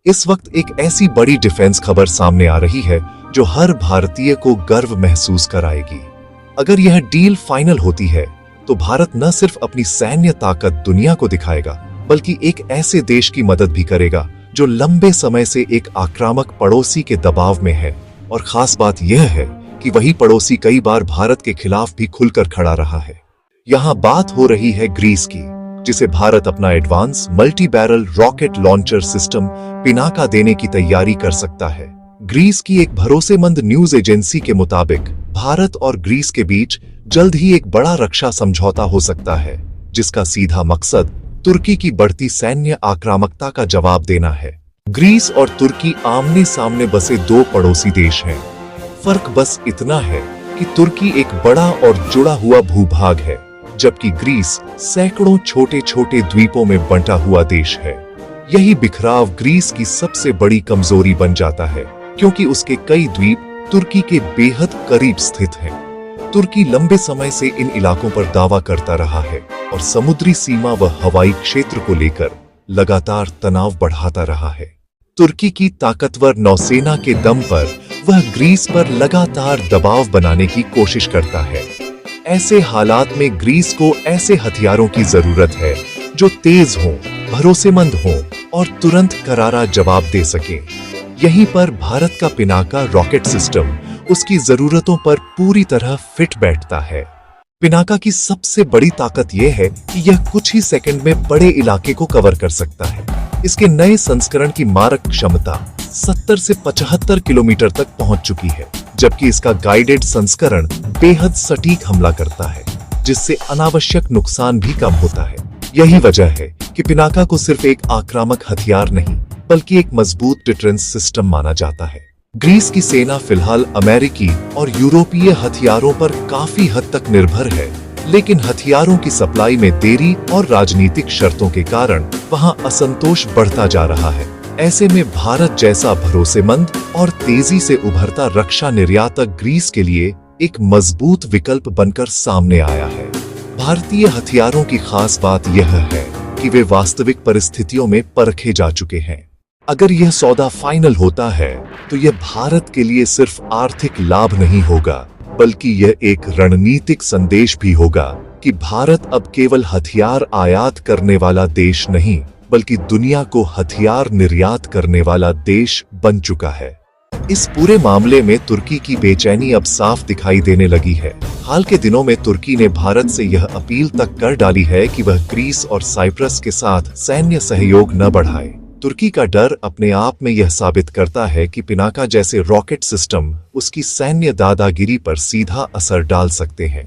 इस वक्त एक ऐसी बड़ी डिफेंस खबर सामने आ रही है जो हर भारतीय को गर्व महसूस कराएगी। अगर यह डील फाइनल होती है तो भारत न सिर्फ अपनी सैन्य ताकत दुनिया को दिखाएगा बल्कि एक ऐसे देश की मदद भी करेगा जो लंबे समय से एक आक्रामक पड़ोसी के दबाव में है। और खास बात यह है कि वही पड़ोसी कई बार भारत के खिलाफ भी खुलकर खड़ा रहा है। यहाँ बात हो रही है ग्रीस की, जिसे भारत अपना advance multi barrel rocket launcher system Pinaka देने की तैयारी कर सकता है। ग्रीस की एक भरोसेमंद न्यूज एजेंसी के मुताबिक भारत और ग्रीस के बीच जल्द ही एक बड़ा रक्षा समझौता हो सकता है, जिसका सीधा मकसद तुर्की की बढ़ती सैन्य आक्रामकता का जवाब देना है। ग्रीस और तुर्की आमने सामने बसे दो पड़ोसी देश हैं। फर्क बस इतना है कि तुर्की एक बड़ा और जुड़ा हुआ भूभाग है, जबकि ग्रीस सैकड़ों छोटे छोटे द्वीपों में बंटा हुआ देश है। यही बिखराव ग्रीस की सबसे बड़ी कमजोरी बन जाता है, क्योंकि उसके कई द्वीप तुर्की के बेहद करीब स्थित हैं। तुर्की लंबे समय से इन इलाकों पर दावा करता रहा है और समुद्री सीमा व हवाई क्षेत्र को लेकर लगातार तनाव बढ़ाता रहा है। तुर्की की ताकतवर नौसेना के दम पर वह ग्रीस पर लगातार दबाव बनाने की कोशिश करता है। ऐसे हालात में ग्रीस को ऐसे हथियारों की जरूरत है जो तेज हों, भरोसेमंद हों और तुरंत करारा जवाब दे सकें। यहीं पर भारत का पिनाका रॉकेट सिस्टम उसकी जरूरतों पर पूरी तरह फिट बैठता है। पिनाका की सबसे बड़ी ताकत यह है कि यह कुछ ही सेकंड में बड़े इलाके को कवर कर सकता है। इसके नए संस्करण की मारक क्षमता 70 से 75 किलोमीटर तक पहुंच चुकी है, जबकि इसका गाइडेड संस्करण बेहद सटीक हमला करता है, जिससे अनावश्यक नुकसान भी कम होता है। यही वजह है कि पिनाका को सिर्फ एक आक्रामक हथियार नहीं बल्कि एक मजबूत डिफेंस सिस्टम माना जाता है। ग्रीस की सेना फिलहाल अमेरिकी और यूरोपीय हथियारों पर काफी हद तक निर्भर है, लेकिन हथियारों की सप्लाई में देरी और राजनीतिक शर्तों के कारण वहां असंतोष बढ़ता जा रहा है। ऐसे में भारत जैसा भरोसेमंद और तेजी से उभरता रक्षा निर्यातक ग्रीस के लिए एक मजबूत विकल्प बनकर सामने आया है। भारतीय हथियारों की खास बात यह है कि वे वास्तविक परिस्थितियों में परखे जा चुके हैं। अगर यह सौदा फाइनल होता है तो यह भारत के लिए सिर्फ आर्थिक लाभ नहीं होगा, बल्कि यह एक रणनीतिक संदेश भी होगा कि भारत अब केवल हथियार आयात करने वाला देश नहीं बल्कि दुनिया को हथियार निर्यात करने वाला देश बन चुका है। इस पूरे मामले में तुर्की की बेचैनी अब साफ दिखाई देने लगी है। हाल के दिनों में तुर्की ने भारत से यह अपील तक कर डाली है कि वह ग्रीस और साइप्रस के साथ सैन्य सहयोग न बढ़ाए। तुर्की का डर अपने आप में यह साबित करता है कि पिनाका जैसे रॉकेट सिस्टम उसकी सैन्य दादागिरी पर सीधा असर डाल सकते हैं।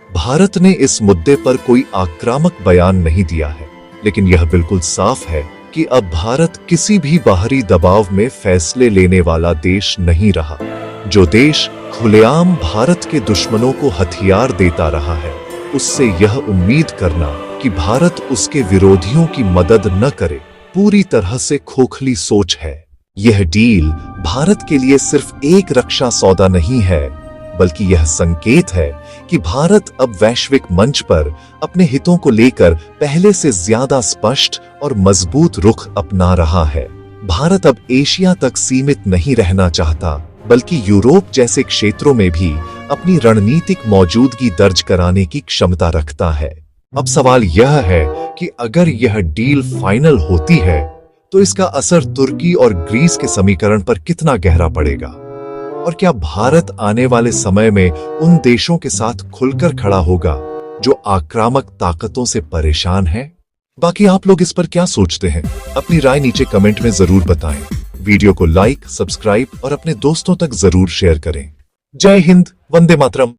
भारत ने इस मुद्दे पर कोई आक्रामक बयान नहीं दिया है, लेकिन यह बिल्कुल साफ है कि अब भारत किसी भी बाहरी दबाव में फैसले लेने वाला देश नहीं रहा। जो देश खुलेआम भारत के दुश्मनों को हथियार देता रहा है, उससे यह उम्मीद करना कि भारत उसके विरोधियों की मदद न करे पूरी तरह से खोखली सोच है। यह डील भारत के लिए सिर्फ एक रक्षा सौदा नहीं है, बल्कि यह संकेत है कि भारत अब वैश्विक मंच पर अपने हितों को लेकर पहले से ज्यादा स्पष्ट और मजबूत रुख अपना रहा है। भारत अब एशिया तक सीमित नहीं रहना चाहता, बल्कि यूरोप जैसे क्षेत्रों में भी अपनी रणनीतिक मौजूदगी दर्ज कराने की क्षमता रखता है। अब सवाल यह है कि अगर यह डील फाइनल होती है तो इसका असर तुर्की और ग्रीस के समीकरण पर कितना गहरा पड़ेगा, और क्या भारत आने वाले समय में उन देशों के साथ खुलकर खड़ा होगा जो आक्रामक ताकतों से परेशान हैं? बाकी आप लोग इस पर क्या सोचते हैं? अपनी राय नीचे कमेंट में जरूर बताएं। वीडियो को लाइक, सब्सक्राइब और अपने दोस्तों तक जरूर शेयर करें। जय हिंद, वंदे मातरम।